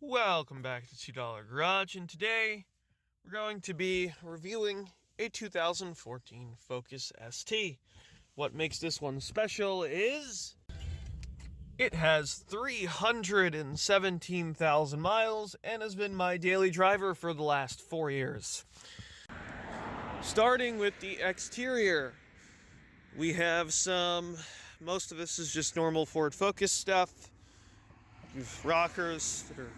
Welcome back to $2 Garage, and today we're going to be reviewing a 2014 Focus ST. What makes this one special is it has 317,000 miles and has been my daily driver for the last 4 years. Starting with the exterior, we have most of this is just normal Ford Focus stuff. We have rockers that are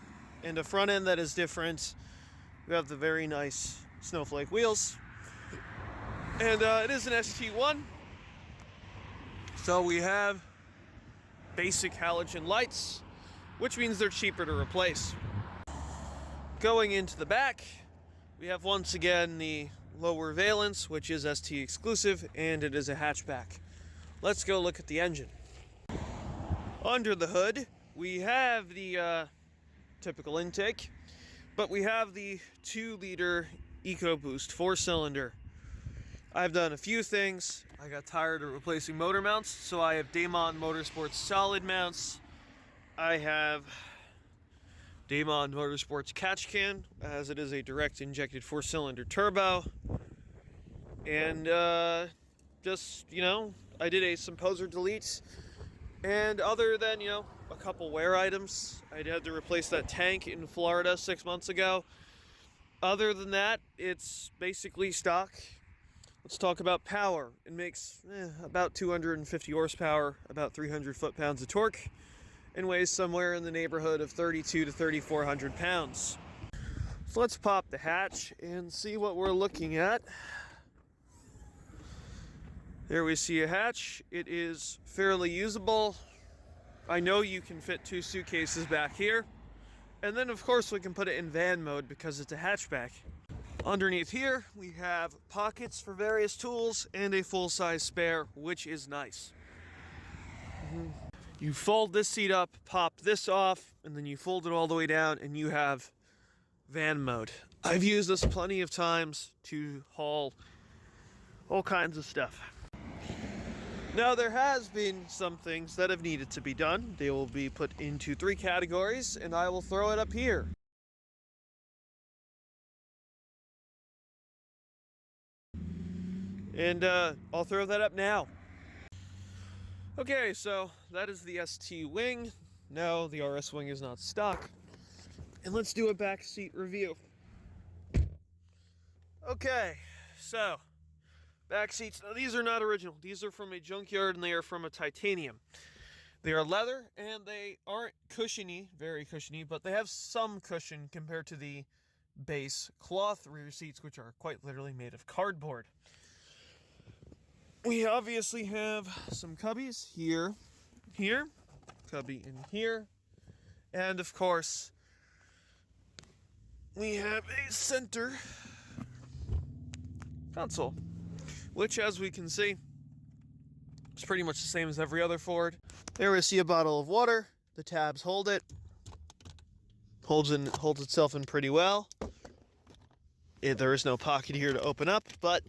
and a front end that is different. We have the very nice snowflake wheels, and it is an ST1, so we have basic halogen lights, which means they're cheaper to replace. Going into the back, we have once again the lower valence, which is ST exclusive, and it is a hatchback. Let's go look at the engine. Under the hood, we have the typical intake, but we have the 2-liter EcoBoost 4-cylinder. I've done a few things. I got tired of replacing motor mounts, so I have Damon Motorsports solid mounts. I have Damon Motorsports catch can, as it is a direct injected 4-cylinder turbo. And I did some poser deletes. And other than, a couple wear items, I had to replace that tank in Florida 6 months ago. Other than that, it's basically stock. Let's talk about power. It makes about 250 horsepower, about 300 foot-pounds of torque, and weighs somewhere in the neighborhood of 32 to 3,400 pounds. So let's pop the hatch and see what we're looking at. There we see a hatch. It is fairly usable. I know you can fit 2 suitcases back here. And then of course we can put it in van mode because it's a hatchback. Underneath here we have pockets for various tools and a full-size spare, which is nice. You fold this seat up, pop this off, and then you fold it all the way down and you have van mode. I've used this plenty of times to haul all kinds of stuff. Now, there has been some things that have needed to be done. They will be put into 3 categories, and I will throw it up here. And I'll throw that up now. Okay, so that is the ST wing. No, the RS wing is not stock. And let's do a back seat review. Okay, so back seats. Now, these are not original. These are from a junkyard, and they are from a titanium. They are leather, and they aren't cushiony, very cushiony, but they have some cushion compared to the base cloth rear seats, which are quite literally made of cardboard. We obviously have some cubbies here, cubby in here, and of course, we have a center console, which, as we can see, is pretty much the same as every other Ford. There we see a bottle of water. The tabs hold it. Holds itself in pretty well. There is no pocket here to open up, but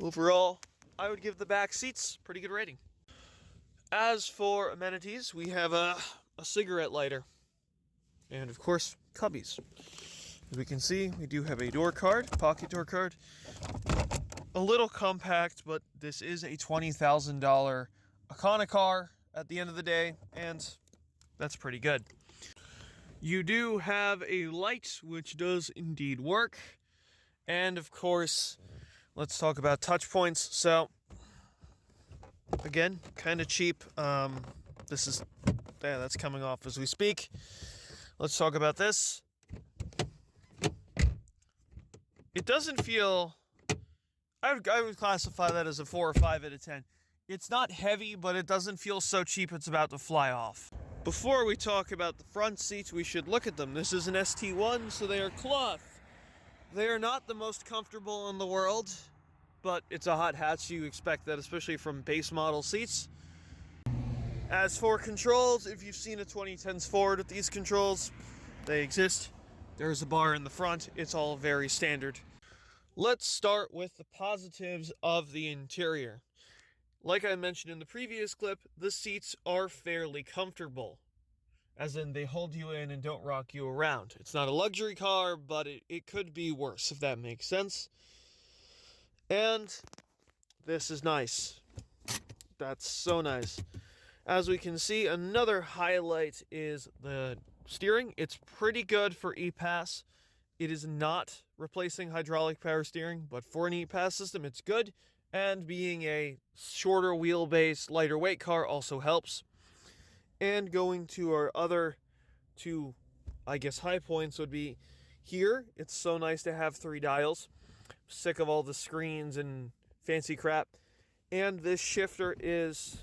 overall, I would give the back seats pretty good rating. As for amenities, we have a cigarette lighter, and of course, cubbies. As we can see, we do have a door card, pocket door card. A little compact, but this is a $20,000 Iconic at the end of the day, and that's pretty good. You do have a light, which does indeed work. And of course, let's talk about touch points. So, again, kind of cheap. That's coming off as we speak. Let's talk about this. It doesn't feel... I would classify that as a 4 or 5 out of 10. It's not heavy, but it doesn't feel so cheap it's about to fly off. Before we talk about the front seats, we should look at them. This is an ST1, so they are cloth. They are not the most comfortable in the world, but it's a hot hatch, so you expect that, especially from base model seats. As for controls, if you've seen a 2010s Ford with these controls, they exist. There's a bar in the front. It's all very standard. Let's start with the positives of the interior. Like I mentioned in the previous clip, the seats are fairly comfortable. as in they hold you in and don't rock you around. It's not a luxury car, but it could be worse, if that makes sense. And this is nice. That's so nice. As we can see, another highlight is the steering. It's pretty good for E-Pass. It is not replacing hydraulic power steering, but for an E-Pass system, it's good. And being a shorter wheelbase, lighter weight car also helps. And going to our other two, I guess, high points would be here. It's so nice to have 3 dials. I'm sick of all the screens and fancy crap. And this shifter is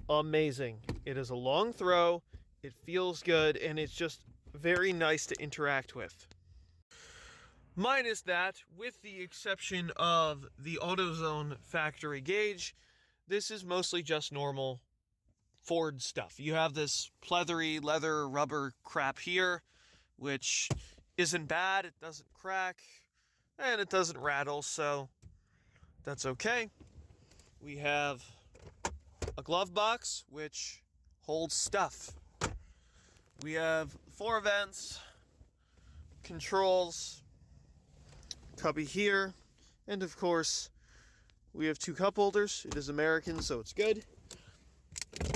amazing. It is a long throw, it feels good, and it's just very nice to interact with. Minus that, with the exception of the AutoZone factory gauge, this is mostly just normal Ford stuff. You have this pleathery leather rubber crap here, which isn't bad. It doesn't crack, and it doesn't rattle, so that's okay. We have a glove box, which holds stuff. We have 4 vents, controls, cubby here, and of course, we have 2 cup holders. It is American, so it's good.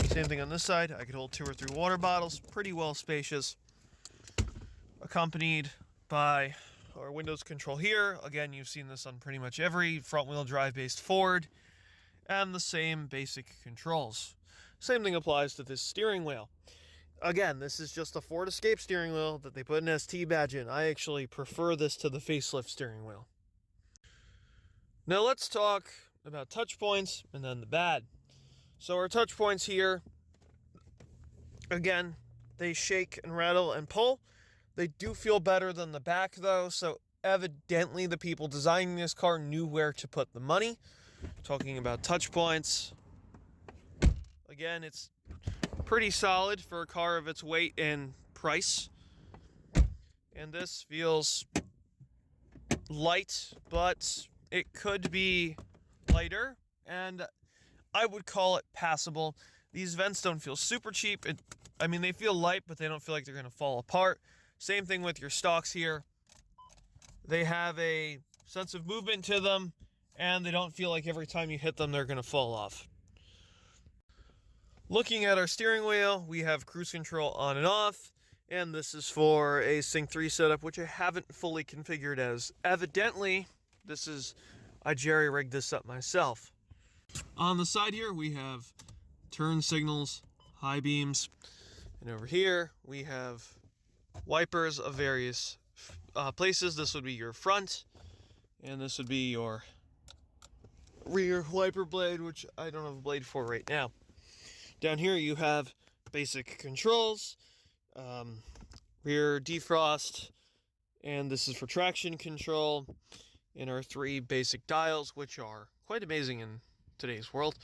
Same thing on this side. I could hold 2 or 3 water bottles. Pretty well spacious. Accompanied by our windows control here. Again, you've seen this on pretty much every front-wheel drive-based Ford. And the same basic controls. Same thing applies to this steering wheel. Again, this is just a Ford Escape steering wheel that they put an ST badge in. I actually prefer this to the facelift steering wheel. Now let's talk about touch points and then the bad. So our touch points here, again, they shake and rattle and pull. They do feel better than the back though, so evidently the people designing this car knew where to put the money. Talking about touch points, again, it's pretty solid for a car of its weight and price. And this feels light, but it could be lighter, and I would call it passable. These vents don't feel super cheap. They feel light, but they don't feel like they're going to fall apart. Same thing with your stalks here. They have a sense of movement to them, and they don't feel like every time you hit them, they're going to fall off. Looking at our steering wheel, we have cruise control on and off, and this is for a Sync 3 setup, which I haven't fully configured as. Evidently, I jerry-rigged this up myself. On the side here, we have turn signals, high beams, and over here, we have wipers of various places. This would be your front, and this would be your rear wiper blade, which I don't have a blade for right now. Down here you have basic controls, rear defrost, and this is for traction control, and our 3 basic dials, which are quite amazing in today's world.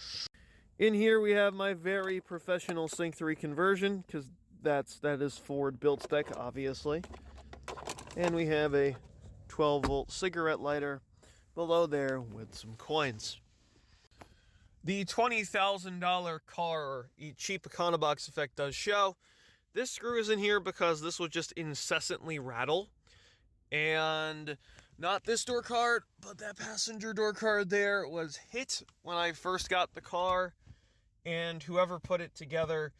In here we have my very professional Sync 3 conversion, because that is Ford built spec, obviously. And we have a 12-volt cigarette lighter below there with some coins. The $20,000 car, or cheap Econobox effect does show. This screw is in here because this would just incessantly rattle. And not this door card, but that passenger door card there was hit when I first got the car. And whoever put it together,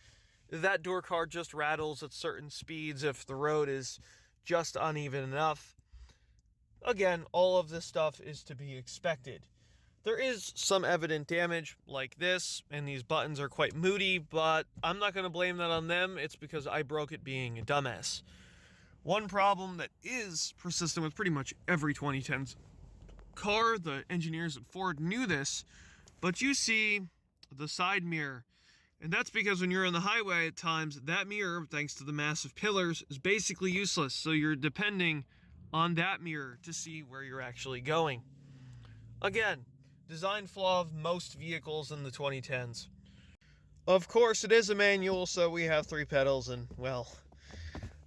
that door card just rattles at certain speeds if the road is just uneven enough. Again, all of this stuff is to be expected. There is some evident damage like this, and these buttons are quite moody, but I'm not going to blame that on them. It's because I broke it being a dumbass. One problem that is persistent with pretty much every 2010s car, the engineers at Ford knew this, but you see the side mirror. And that's because when you're on the highway at times, that mirror, thanks to the massive pillars, is basically useless. So you're depending on that mirror to see where you're actually going. Again, design flaw of most vehicles in the 2010s. Of course, it is a manual, so we have 3 pedals, and, well,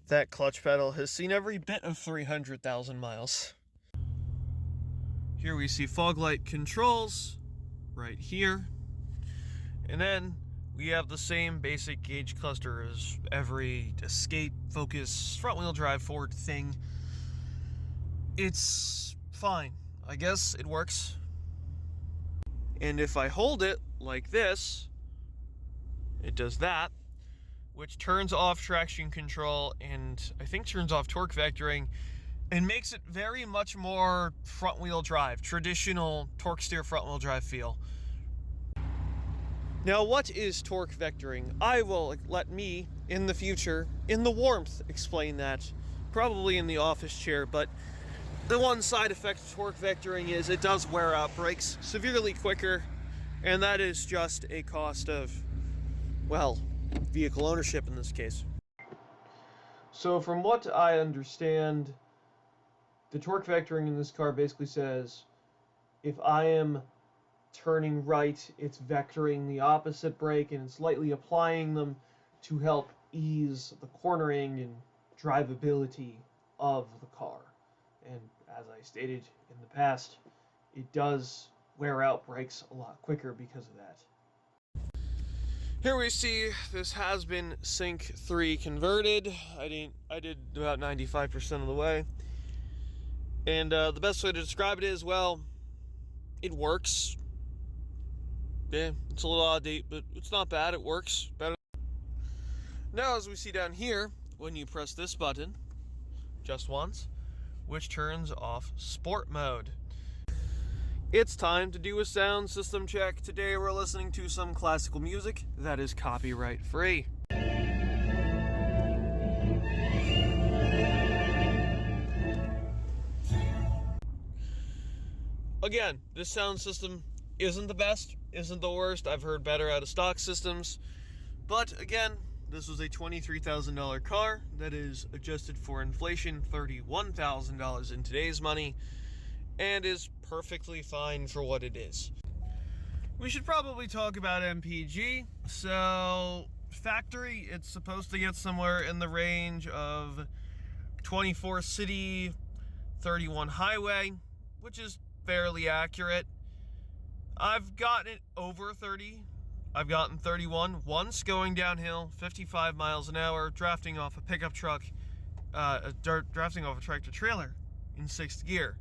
that clutch pedal has seen every bit of 300,000 miles. Here we see fog light controls, right here. And then We have the same basic gauge cluster as every Escape, Focus, front-wheel drive Ford thing. It's fine. I guess it works. And if I hold it like this, it does that, which turns off traction control and I think turns off torque vectoring and makes it very much more front-wheel drive, traditional torque steer front-wheel drive feel. Now, what is torque vectoring? I will let me, in the future, in the warmth, explain that. Probably in the office chair, but the one side effect of torque vectoring is it does wear out brakes severely quicker, and that is just a cost of, well, vehicle ownership in this case. So from what I understand, the torque vectoring in this car basically says, if I am turning right, it's vectoring the opposite brake and it's lightly applying them to help ease the cornering and drivability of the car. And as I stated in the past, it does wear out brakes a lot quicker because of that. Here we see this has been Sync 3 converted. I did about 95% of the way. And the best way to describe it is, well, it works. Yeah, it's a little out of date, but it's not bad. It works better. Now, as we see down here, when you press this button, just once, which turns off sport mode. It's time to do a sound system check. Today we're listening to some classical music that is copyright free. Again, this sound system isn't the best, isn't the worst. I've heard better out of stock systems. But again, this was a $23,000 car that is adjusted for inflation, $31,000 in today's money, and is perfectly fine for what it is. We should probably talk about MPG. So, factory, it's supposed to get somewhere in the range of 24 city, 31 highway, which is fairly accurate. I've gotten it over 30. I've gotten 31 once going downhill, 55 miles an hour, drafting off a pickup truck, drafting off a tractor trailer in 6th gear.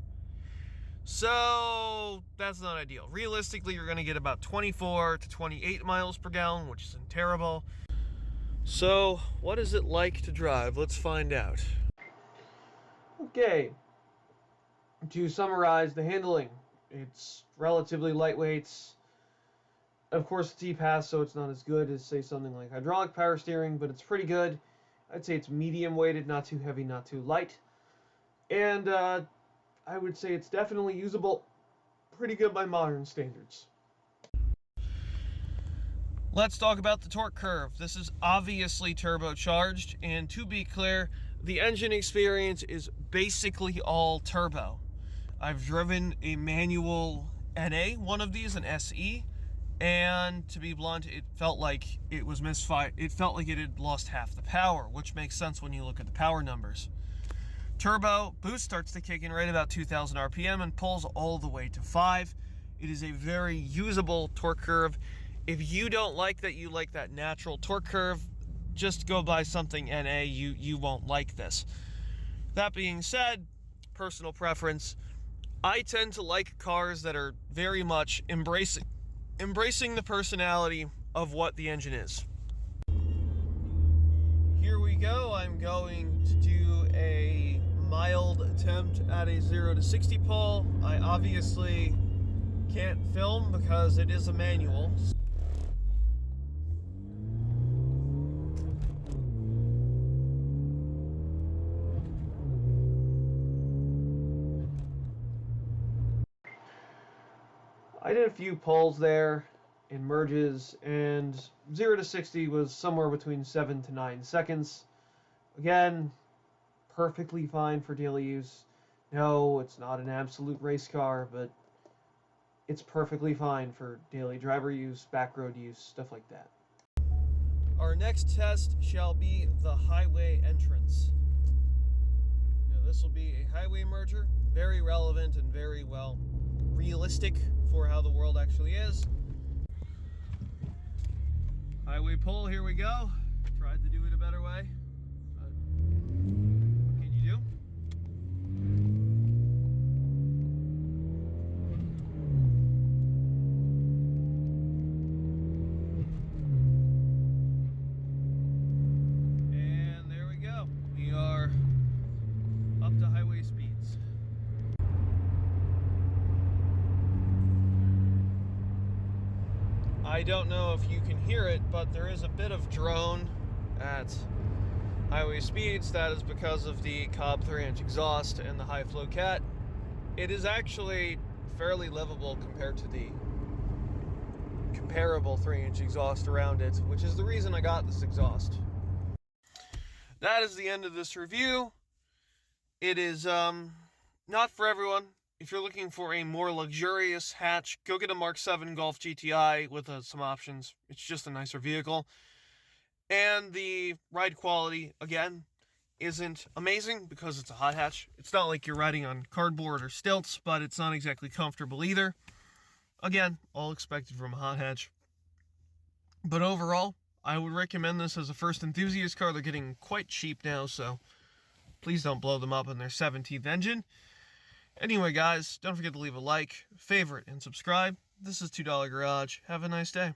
So that's not ideal. Realistically, you're going to get about 24 to 28 miles per gallon, which isn't terrible. So what is it like to drive? Let's find out. Okay. To summarize the handling, it's relatively lightweight. Of course, it's E-Pass, so it's not as good as, say, something like hydraulic power steering, but it's pretty good. I'd say it's medium weighted, not too heavy, not too light. And I would say it's definitely usable, pretty good by modern standards. Let's talk about the torque curve. This is obviously turbocharged, and to be clear, the engine experience is basically all turbo. I've driven a manual NA, one of these, an SE, and to be blunt, it felt like it was misfired. It felt like it had lost half the power, which makes sense when you look at the power numbers. Turbo boost starts to kick in right about 2,000 RPM and pulls all the way to 5. It is a very usable torque curve. If you don't like that, you like that natural torque curve, just go buy something NA. You won't like this. That being said, personal preference, I tend to like cars that are very much embracing the personality of what the engine is. Here we go. I'm going to do a mild attempt at a 0 to 60 pull. I obviously can't film because it is a manual. I did a few pulls there in merges, and 0 to 60 was somewhere between 7 to 9 seconds. Again, perfectly fine for daily use. No, it's not an absolute race car, but it's perfectly fine for daily driver use, backroad use, stuff like that. Our next test shall be the highway entrance. Now, this will be a highway merger, very relevant and very, well, realistic for how the world actually is. Highway pull, here we go. Tried to do it a better way, but what can you do? And there we go. We are up to highway speeds. I don't know if you can hear it, but there is a bit of drone at highway speeds. That is because of the Cobb 3-inch exhaust and the high flow cat. It is actually fairly livable compared to the comparable 3-inch exhaust around it, which is the reason I got this exhaust. That is the end of this review. It is not for everyone. If you're looking for a more luxurious hatch, go get a Mark 7 Golf GTI with some options. It's just a nicer vehicle. And the ride quality, again, isn't amazing because it's a hot hatch. It's not like you're riding on cardboard or stilts, but it's not exactly comfortable either. Again, all expected from a hot hatch. But overall, I would recommend this as a first enthusiast car. They're getting quite cheap now, so please don't blow them up in their 17th engine. Anyway, guys, don't forget to leave a like, favorite, and subscribe. This is $2 Garage. Have a nice day.